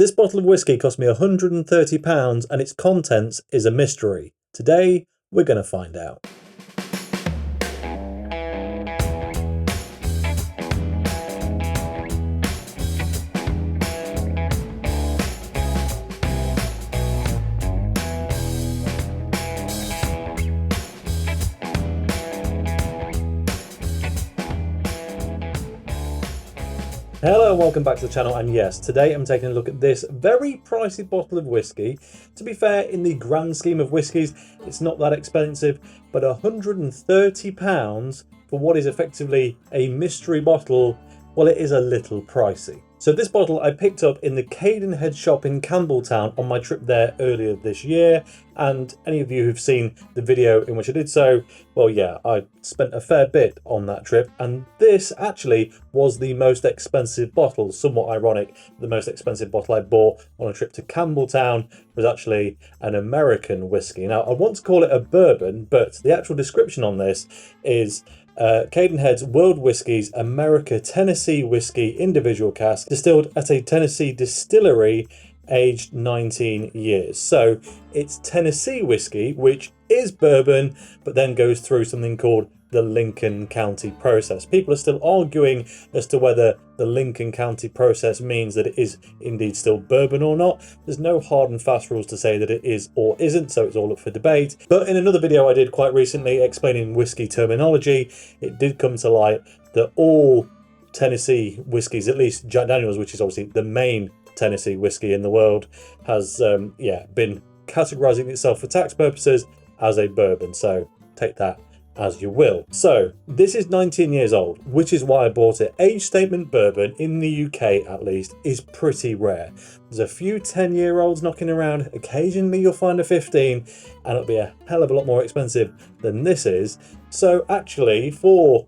This bottle of whiskey cost me £130 and its contents is a mystery. Today, we're going to find out. Hello and welcome back to the channel, and yes, today I'm taking a look at this very pricey bottle of whiskey. To be fair, in the grand scheme of whiskies, it's not that expensive, but £130 for what is effectively a mystery bottle, well, it is a little pricey. So this bottle I picked up in the Cadenhead shop in Campbelltown on my trip there earlier this year, and any of you who've seen the video in which I did so, well yeah, I spent a fair bit on that trip, and this actually was the most expensive bottle. Somewhat ironic, the most expensive bottle I bought on a trip to Campbelltown was actually an American whiskey. Now I want to call it a bourbon, but the actual description on this is Cadenhead's World Whiskies America Tennessee Whiskey Individual Cask, distilled at a Tennessee distillery, aged 19 years. So it's Tennessee whiskey, which is bourbon, but then goes through something called the Lincoln County process. People are still arguing as to whether the Lincoln County process means that it is indeed still bourbon or not. There's no hard and fast rules to say that it is or isn't, so it's all up for debate. But in another video I did quite recently explaining whiskey terminology, it did come to light that all Tennessee whiskies, at least Jack Daniel's, which is obviously the main Tennessee whiskey in the world, has been categorizing itself for tax purposes as a bourbon. So take that as you will. So this is 19 years old, which is why I bought it. Age statement bourbon in the UK at least is pretty rare. There's a few 10-year-olds knocking around. Occasionally you'll find a 15, and it'll be a hell of a lot more expensive than this is. So actually, for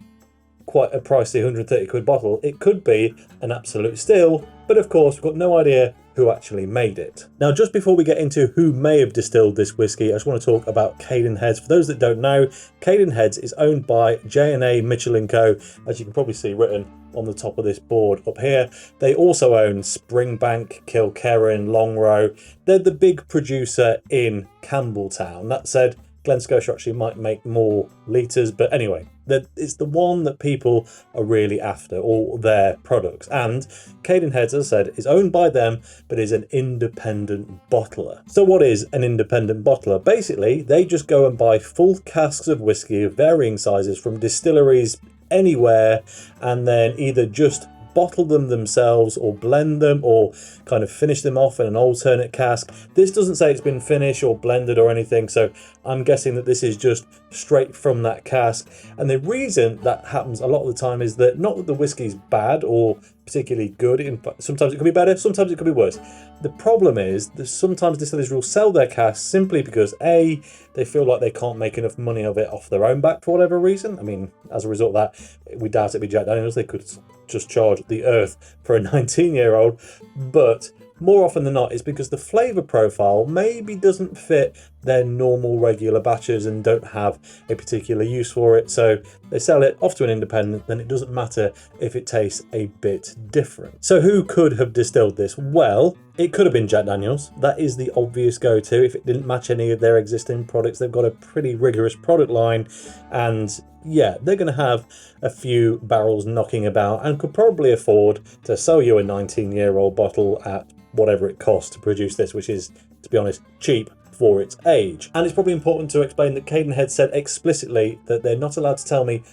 quite a pricey 130 quid bottle, it could be an absolute steal, but of course we've got no idea who actually made it. Now, just before we get into who may have distilled this whiskey, I just want to talk about Cadenhead. For those that don't know, Cadenhead is owned by J&A Mitchell & Co, as you can probably see written on the top of this board up here. They also own Springbank, Kilkerran, Longrow. They're the big producer in Campbelltown. That said, Glen Scotia actually might make more litres, but anyway, it's the one that people are really after, all their products. And Cadenhead, as I said, is owned by them, but is an independent bottler. So what is an independent bottler? Basically, they just go and buy full casks of whiskey of varying sizes from distilleries anywhere, and then either just bottle them themselves or blend them or kind of finish them off in an alternate cask. This doesn't say it's been finished or blended or anything, so I'm guessing that this is just straight from that cask. And the reason that happens a lot of the time is that not that the whiskey's bad or particularly good. In fact, sometimes it could be better, sometimes it could be worse. The problem is that sometimes distilleries will sell their casks simply because A, they feel like they can't make enough money of it off their own back for whatever reason. I mean, as a result of that, we doubt it'd be Jack Daniel's. They could just charge the earth for a 19-year-old, but more often than not, it's because the flavour profile maybe doesn't fit their normal regular batches and don't have a particular use for it. So they sell it off to an independent, then it doesn't matter if it tastes a bit different. So who could have distilled this? Well, it could have been Jack Daniel's. That is the obvious go-to. If it didn't match any of their existing products, they've got a pretty rigorous product line, and yeah, they're going to have a few barrels knocking about and could probably afford to sell you a 19-year-old bottle at whatever it costs to produce this, which is, to be honest, cheap for its age. And it's probably important to explain that Cadenhead said explicitly that they're not allowed to tell me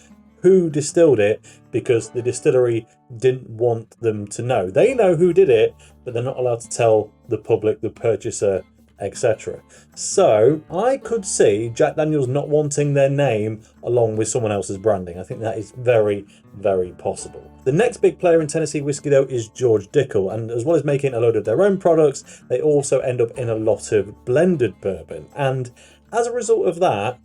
who distilled it because the distillery didn't want them to know. They know who did it, but they're not allowed to tell the public, the purchaser, etc. So I could see Jack Daniel's not wanting their name along with someone else's branding. I think that is very, very possible. The next big player in Tennessee whiskey, though, is George Dickel, and as well as making a load of their own products, they also end up in a lot of blended bourbon. And as a result of that,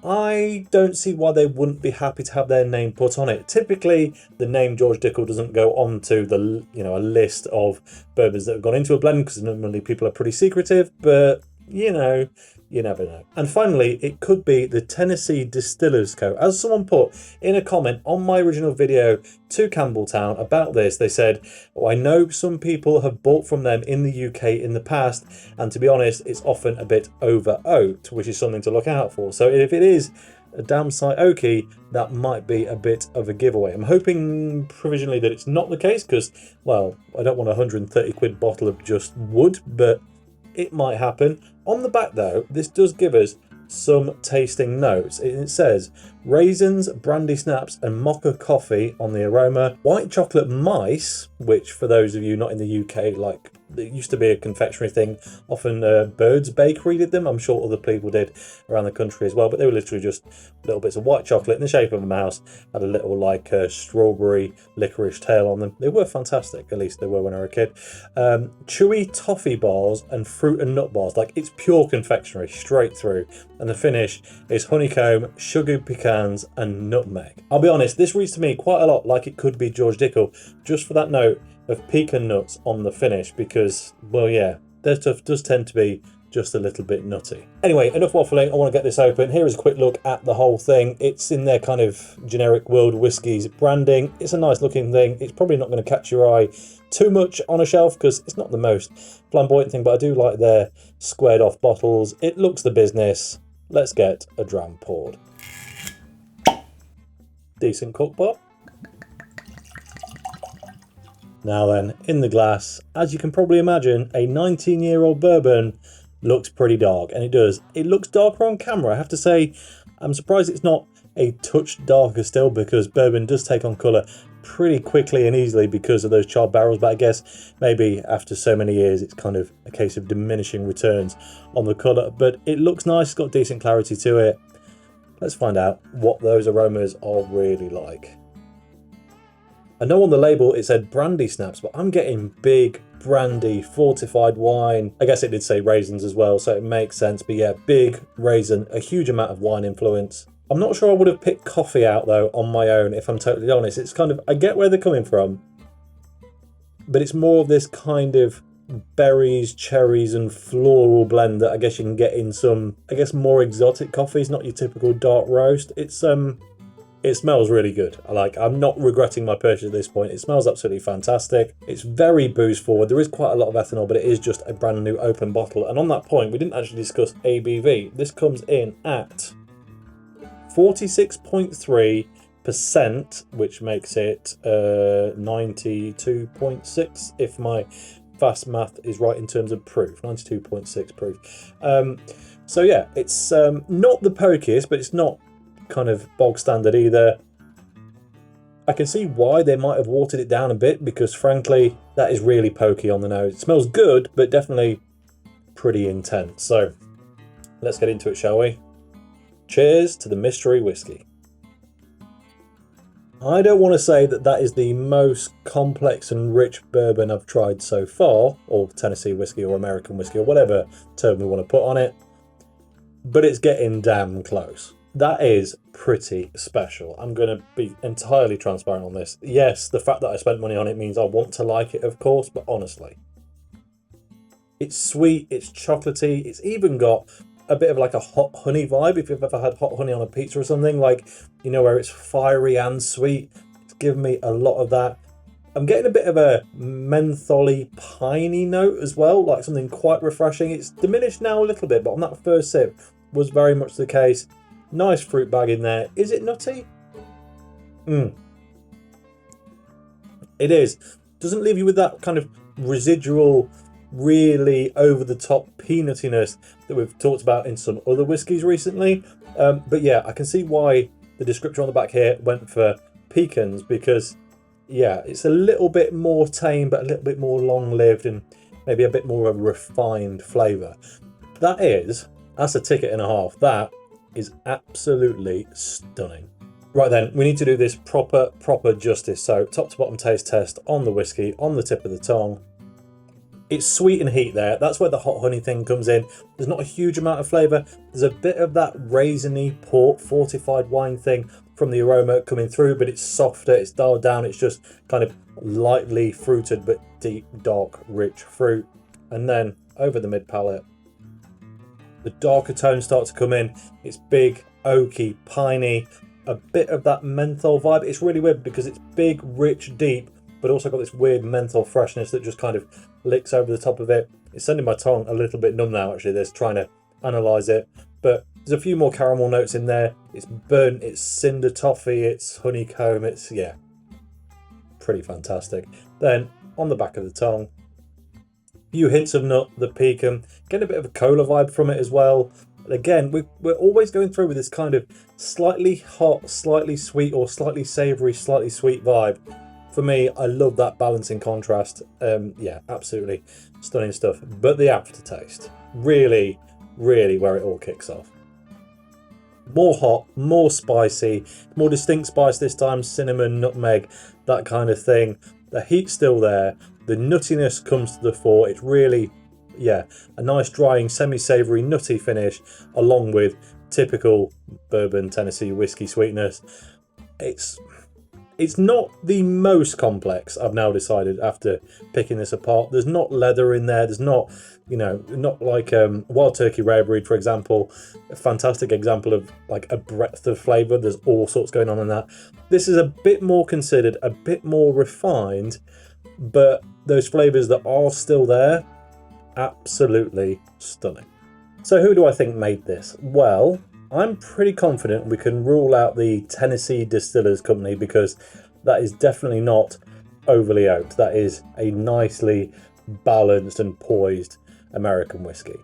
I don't see why they wouldn't be happy to have their name put on it. Typically, the name George Dickel doesn't go onto the a list of bourbons that have gone into a blend because normally people are pretty secretive. But you know, you never know. And finally, it could be the Tennessee Distillers Co. As someone put in a comment on my original video to Campbelltown about this, they said, oh, I know some people have bought from them in the UK in the past, and to be honest, it's often a bit over oaked, which is something to look out for. So if it is a damn sight oaky, that might be a bit of a giveaway. I'm hoping provisionally that it's not the case because, well, I don't want a 130 quid bottle of just wood, but it might happen. On the back though, this does give us some tasting notes. It says raisins, brandy snaps and mocha coffee on the aroma, white chocolate mice, which for those of you not in the UK, like it used to be a confectionery thing, often Bird's Bakery did them. I'm sure other people did around the country as well, but they were literally just little bits of white chocolate in the shape of a mouse, had a little like strawberry licorice tail on them. They were fantastic, at least they were when I was a kid. Chewy toffee bars and fruit and nut bars, like it's pure confectionery straight through, and the finish is honeycomb, sugared pecans and nutmeg. I'll be honest, this reads to me quite a lot like it could be George Dickel, just for that note of pecan nuts on the finish, because, well, yeah, their stuff does tend to be just a little bit nutty. Anyway, enough waffling, I want to get this open. Here is a quick look at the whole thing. It's in their kind of generic World Whiskies branding. It's a nice looking thing. It's probably not going to catch your eye too much on a shelf because it's not the most flamboyant thing, but I do like their squared off bottles. It looks the business. Let's get a dram poured. Decent cork pop. Now then, in the glass, as you can probably imagine, a 19-year-old bourbon looks pretty dark, and it does. It looks darker on camera, I have to say. I'm surprised it's not a touch darker still, because bourbon does take on colour pretty quickly and easily because of those charred barrels, but I guess maybe after so many years it's kind of a case of diminishing returns on the colour. But it looks nice, it's got decent clarity to it. Let's find out what those aromas are really like. I know on the label it said brandy snaps, but I'm getting big brandy fortified wine. I guess it did say raisins as well, so it makes sense. But yeah, big raisin, a huge amount of wine influence. I'm not sure I would have picked coffee out though on my own, if I'm totally honest. It's kind of, I get where they're coming from, but it's more of this kind of berries, cherries and floral blend that I guess you can get in some, I guess, more exotic coffees, not your typical dark roast. It smells really good. I'm not regretting my purchase at this point. It smells absolutely fantastic. It's very booze forward. There is quite a lot of ethanol, but it is just a brand new open bottle. And on that point, we didn't actually discuss ABV. This comes in at 46.3%, which makes it 92.6 if my fast math is right in terms of proof. 92.6 proof. So yeah, it's not the pokiest, but it's not kind of bog standard either. I can see why they might have watered it down a bit, because frankly that is really pokey on the nose. It smells good, but definitely pretty intense. So let's get into it, shall we? Cheers to the mystery whiskey. I don't want to say that that is the most complex and rich bourbon I've tried so far, or Tennessee whiskey or American whiskey or whatever term we want to put on it, but it's getting damn close. That is pretty special. I'm going to be entirely transparent on this. Yes, the fact that I spent money on it means I want to like it, of course, but honestly, it's sweet, it's chocolatey, it's even got a bit of like a hot honey vibe, if you've ever had hot honey on a pizza or something, like, you know, where it's fiery and sweet. It's given me a lot of that. I'm getting a bit of a mentholy, piney note as well, like something quite refreshing. It's diminished now a little bit, but on that first sip was very much the case. Nice fruit bag in there. Is it nutty? It is. Doesn't leave you with that kind of residual, really over-the-top peanuttiness that we've talked about in some other whiskies recently. But yeah, I can see why the descriptor on the back here went for pecans, because yeah, it's a little bit more tame, but a little bit more long-lived and maybe a bit more of a refined flavour. That's a ticket and a half. That is absolutely stunning. Right then, we need to do this proper justice. So top to bottom taste test on the whiskey, on the tip of the tongue. It's sweet and heat there. That's where the hot honey thing comes in. There's not a huge amount of flavour. There's a bit of that raisiny port fortified wine thing from the aroma coming through, but it's softer, it's dialed down, it's just kind of lightly fruited, but deep, dark, rich fruit. And then over the mid palate, The darker tones start to come in. It's big, oaky, piney, a bit of that menthol vibe. It's really weird because it's big, rich, deep, but also got this weird menthol freshness that just kind of licks over the top of it. It's sending my tongue a little bit numb now, actually, this trying to analyse it. But there's a few more caramel notes in there. It's burnt, it's cinder toffee, it's honeycomb, it's, yeah, pretty fantastic. Then on the back of the tongue, a few hints of nut, the pecan, getting a bit of a cola vibe from it as well. And again, we're always going through with this kind of slightly hot, slightly sweet, or slightly savoury, slightly sweet vibe. For me, I love that balancing contrast. Yeah, absolutely stunning stuff. But the aftertaste, really, really where it all kicks off. More hot, more spicy, more distinct spice this time, cinnamon, nutmeg, that kind of thing. The heat's still there, the nuttiness comes to the fore. It's really, yeah, a nice drying, semi-savoury, nutty finish, along with typical bourbon Tennessee whiskey sweetness. It's not the most complex, I've now decided after picking this apart. There's not leather in there. There's not, you know, not like Wild Turkey Rare Breed, for example. A fantastic example of like a breadth of flavour. There's all sorts going on in that. This is a bit more considered, a bit more refined, but those flavours that are still there, absolutely stunning. So who do I think made this? Well, I'm pretty confident we can rule out the Tennessee Distillers Company because that is definitely not overly oaked. That is a nicely balanced and poised American whiskey.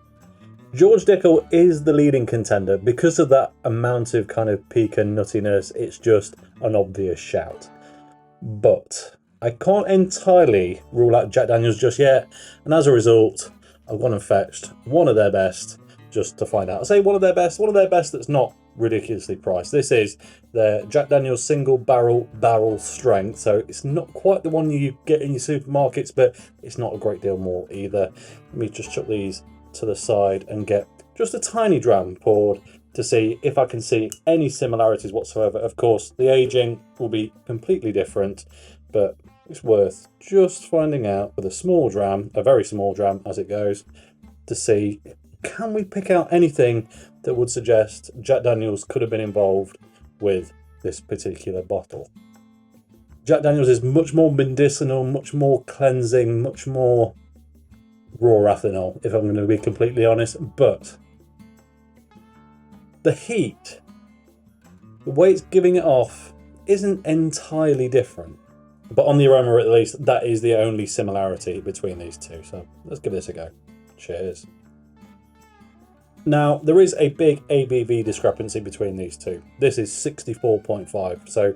George Dickel is the leading contender because of that amount of kind of pecan nuttiness. It's just an obvious shout. But I can't entirely rule out Jack Daniel's just yet, and as a result, I've gone and fetched one of their best just to find out. I say one of their best that's not ridiculously priced. This is their Jack Daniel's single barrel strength, so it's not quite the one you get in your supermarkets, but it's not a great deal more either. Let me just chuck these to the side and get just a tiny dram poured to see if I can see any similarities whatsoever. Of course, the aging will be completely different, but it's worth just finding out with a small dram, a very small dram as it goes, to see, can we pick out anything that would suggest Jack Daniel's could have been involved with this particular bottle. Jack Daniel's is much more medicinal, much more cleansing, much more raw ethanol, if I'm going to be completely honest, but the heat, the way it's giving it off, isn't entirely different. But on the aroma, at least, that is the only similarity between these two. So let's give this a go. Cheers. Now, there is a big ABV discrepancy between these two. This is 64.5, so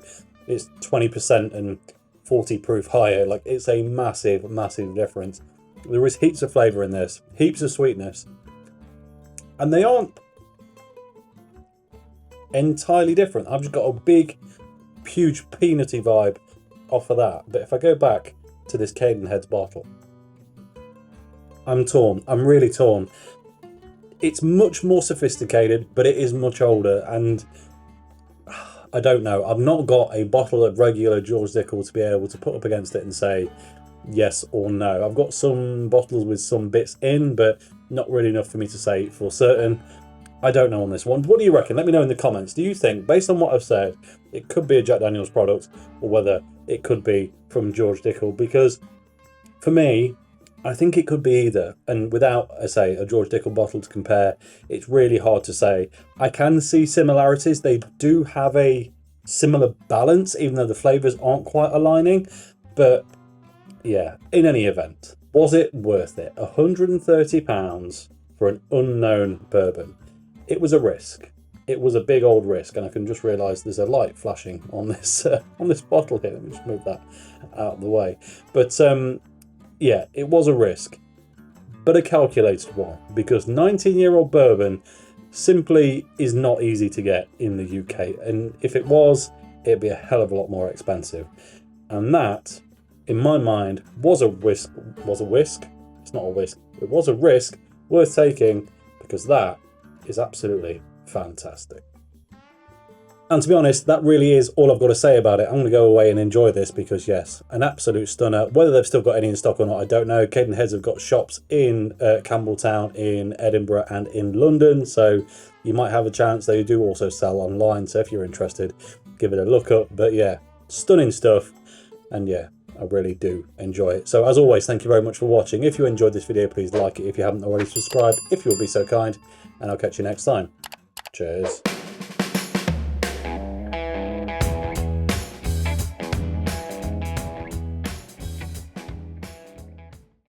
it's 20% and 40 proof higher. Like, it's a massive, massive difference. There is heaps of flavour in this, heaps of sweetness. And they aren't entirely different. I've just got a big, huge peanutty vibe off of that. But if I go back to this Cadenhead's bottle, I'm torn. I'm really torn. It's much more sophisticated, but it is much older, and I don't know. I've not got a bottle of regular George Dickel to be able to put up against it and say yes or no. I've got some bottles with some bits in, but not really enough for me to say for certain. I don't know on this one. What do you reckon? Let me know in the comments. Do you think, based on what I've said, it could be a Jack Daniel's product, or whether it could be from George Dickel? Because for me, I think it could be either, and without, I say, a George Dickel bottle to compare, it's really hard to say. I can see similarities. They do have a similar balance, even though the flavours aren't quite aligning. But yeah, in any event, was it worth it? £130 for an unknown bourbon. It was a risk. It was a big old risk, and I can just realise there's a light flashing on this bottle here. Let me just move that out of the way. But yeah, it was a risk, but a calculated one, because 19-year-old bourbon simply is not easy to get in the UK, and if it was, it'd be a hell of a lot more expensive. And that, in my mind, was a risk. It's not a whisk. It was a risk worth taking, because that is absolutely fantastic. And to be honest, that really is all I've got to say about it. I'm going to go away and enjoy this because, yes, an absolute stunner. Whether they've still got any in stock or not, I don't know. Cadenheads have got shops in Campbelltown, in Edinburgh and in London, so you might have a chance. They do also sell online, so if you're interested, give it a look up. But yeah, stunning stuff. And yeah, I really do enjoy it. So as always, thank you very much for watching. If you enjoyed this video, please like it. If you haven't already, subscribe if you would be so kind. And I'll catch you next time. Cheers.